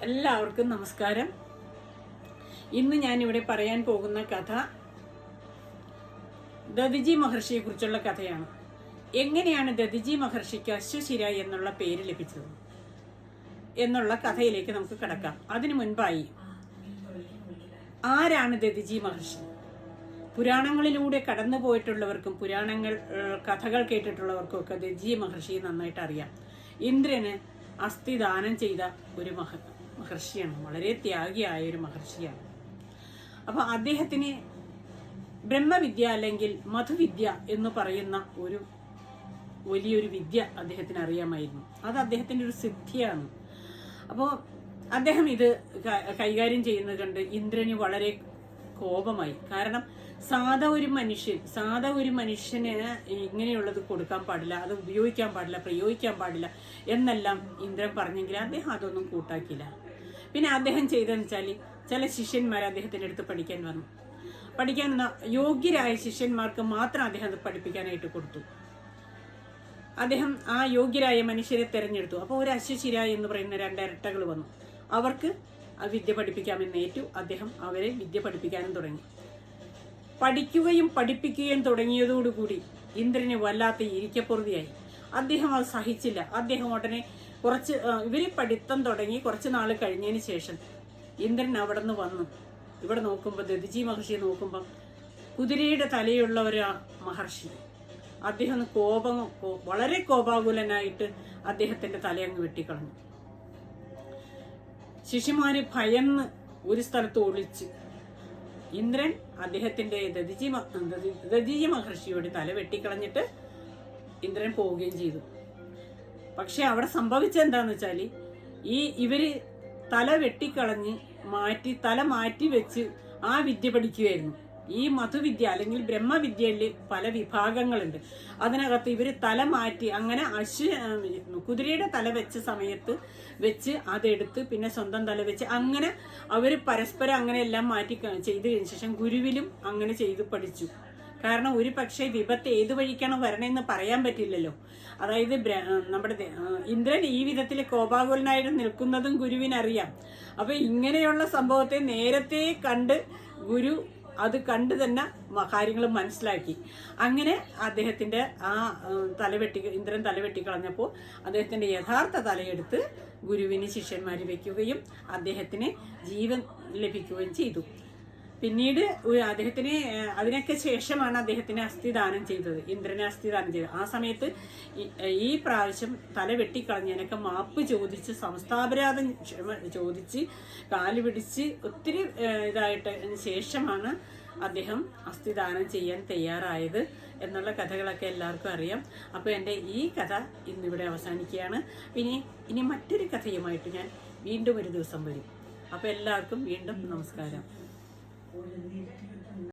എല്ലാവർക്കും നമസ്കാരം. ഇന്ന് ഞാനിവിടെ പറയാൻ പോകുന്ന കഥ ദധിജി മഹർഷിയെ കുറിച്ചുള്ള കഥയാണ്. എങ്ങനെയാണ് ദധിജി മഹർഷിക്ക് അശ്വശിര എന്നുള്ള പേര് ലഭിച്ചത് എന്നുള്ള കഥയിലേക്ക് നമുക്ക് കടക്കാം. അതിനു മുൻപായി, ആരാണ് ദധിജി മഹർഷി? പുരാണങ്ങളിലൂടെ കടന്നു പോയിട്ടുള്ളവർക്കും കഥകൾ കേട്ടിട്ടുള്ളവർക്കും ഒക്കെ ദധിജി മഹർഷിയെ നന്നായിട്ട് അറിയാം. ഇന്ദ്രന് അസ്ഥി ദാനം ചെയ്ത ഒരു മഹർഷിയാണ്. വളരെ ത്യാഗിയായ ഒരു മഹർഷിയാണ്. അപ്പൊ അദ്ദേഹത്തിന് ബ്രഹ്മവിദ്യ അല്ലെങ്കിൽ മധുവിദ്യ എന്ന് പറയുന്ന ഒരു വലിയൊരു വിദ്യ അദ്ദേഹത്തിന് അറിയാമായിരുന്നു. അത് അദ്ദേഹത്തിന്റെ ഒരു സിദ്ധിയാണ്. അപ്പോൾ അദ്ദേഹം ഇത് കൈകാര്യം ചെയ്യുന്നത് കണ്ട് ഇന്ദ്രന് വളരെ കോപമായി. കാരണം സാധാ ഒരു മനുഷ്യന് ഇങ്ങനെയുള്ളത് കൊടുക്കാൻ പാടില്ല, അത് ഉപയോഗിക്കാൻ പാടില്ല, പ്രയോഗിക്കാൻ പാടില്ല എന്നെല്ലാം ഇന്ദ്രൻ പറഞ്ഞെങ്കിൽ അദ്ദേഹം അതൊന്നും കൂട്ടാക്കില്ല. പിന്നെ അദ്ദേഹം ചെയ്തതെന്ന് വെച്ചാൽ, ചില ശിഷ്യന്മാർ അദ്ദേഹത്തിൻ്റെ അടുത്ത് പഠിക്കാൻ വന്ന യോഗ്യരായ ശിഷ്യന്മാർക്ക് മാത്രം അദ്ദേഹം അത് പഠിപ്പിക്കാനായിട്ട് കൊടുത്തു. അദ്ദേഹം ആ യോഗ്യരായ മനുഷ്യരെ തെരഞ്ഞെടുത്തു. അപ്പോൾ ഒരു അശ്വശിര എന്ന് പറയുന്ന 2 ഇരട്ടകൾ വന്നു. അവർക്ക് ആ വിദ്യ പഠിപ്പിക്കാമെന്നേറ്റു. അദ്ദേഹം അവരെ വിദ്യ പഠിപ്പിക്കാനും തുടങ്ങി. പഠിക്കുകയും പഠിപ്പിക്കുകയും തുടങ്ങിയതോടുകൂടി ഇന്ദ്രന് വല്ലാത്ത ഇരിക്കപ്പൊറുതിയായി. അദ്ദേഹം അത് സഹിച്ചില്ല. അദ്ദേഹം ഉടനെ ഇവര് പഠിത്തം തുടങ്ങി കുറച്ച് നാൾ കഴിഞ്ഞതിന് ശേഷം ഇന്ദ്രൻ അവിടെ നിന്ന് വന്നു. ഇവിടെ നോക്കുമ്പോൾ, ദധിജി മഹർഷിയെ നോക്കുമ്പോൾ, കുതിരയുടെ തലയുള്ള ഒരു മഹർഷി. അദ്ദേഹം വളരെ കോപാകുലനായിട്ട് അദ്ദേഹത്തിന്റെ തലയങ്ങ് വെട്ടിക്കളഞ്ഞു. ശിഷ്യന്മാര് ഭയന്ന് ഒരു സ്ഥലത്ത് ഒളിച്ച്. ഇന്ദ്രൻ അദ്ദേഹത്തിന്റെ ദധിജി മഹർഷിയോട് തല വെട്ടിക്കളഞ്ഞിട്ട് ഇന്ദ്രൻ പോവുകയും ചെയ്തു. പക്ഷെ അവിടെ സംഭവിച്ചെന്താന്ന് വെച്ചാല്, ഇവര് തല വെട്ടിക്കളഞ്ഞ് തല മാറ്റി വെച്ച് ആ വിദ്യ പഠിക്കുകയായിരുന്നു. ഈ മധുവിദ്യ അല്ലെങ്കിൽ ബ്രഹ്മവിദ്യയിൽ പല വിഭാഗങ്ങളുണ്ട്. അതിനകത്ത് ഇവര് തല മാറ്റി, അങ്ങനെ കുതിരയുടെ തല വെച്ച സമയത്ത് വെച്ച് അതെടുത്ത് പിന്നെ സ്വന്തം തല വെച്ച്, അങ്ങനെ അവര് പരസ്പരം അങ്ങനെ എല്ലാം മാറ്റി ചെയ്ത് കഴിഞ്ഞ ശേഷം ഗുരുവിലും അങ്ങനെ ചെയ്ത് പഠിച്ചു. കാരണം ഒരു പക്ഷേ വിപത്ത് ഏത് വഴിക്കാണ് വരണമെന്ന് പറയാൻ പറ്റില്ലല്ലോ. അതായത് നമ്മുടെ ഇന്ദ്രൻ ഈ വിധത്തിൽ കോപാകുലനായിട്ട് നിൽക്കുന്നതും ഗുരുവിനറിയാം. അപ്പൊ ഇങ്ങനെയുള്ള സംഭവത്തെ നേരത്തെ കണ്ട് ഗുരു അത് കണ്ട് തന്നെ കാര്യങ്ങൾ മനസ്സിലാക്കി. അങ്ങനെ അദ്ദേഹത്തിന്റെ ആ ഇന്ദ്രൻ തലവെട്ടിക്കളഞ്ഞപ്പോൾ അദ്ദേഹത്തിന്റെ യഥാർത്ഥ തലയെടുത്ത് ഗുരുവിന് ശിഷ്യന്മാര് വെക്കുകയും അദ്ദേഹത്തിന് ജീവൻ ലഭിക്കുകയും ചെയ്തു. പിന്നീട് അദ്ദേഹത്തിന് അതിനൊക്കെ ശേഷമാണ് അദ്ദേഹത്തിന് അസ്ഥിദാനം ചെയ്തത്. ഇന്ദ്രനെ അസ്ഥിദാനം ചെയ്തത്. ആ സമയത്ത് ഈ പ്രാവശ്യം തല വെട്ടിക്കളഞ്ഞതിനൊക്കെ മാപ്പ് ചോദിച്ച്, സമസ്താപരാധം ചോദിച്ച്, കാല് പിടിച്ച് ഒത്തിരി ഇതായിട്ട് ശേഷമാണ് അദ്ദേഹം അസ്ഥിദാനം ചെയ്യാൻ തയ്യാറായത് എന്നുള്ള കഥകളൊക്കെ എല്ലാവർക്കും അറിയാം. അപ്പോൾ എൻ്റെ ഈ കഥ ഇന്നിവിടെ അവസാനിക്കുകയാണ്. പിന്നെ ഇനി മറ്റൊരു കഥയുമായിട്ട് ഞാൻ വീണ്ടും ഒരു ദിവസം വരും. അപ്പോൾ എല്ലാവർക്കും വീണ്ടും നമസ്കാരം.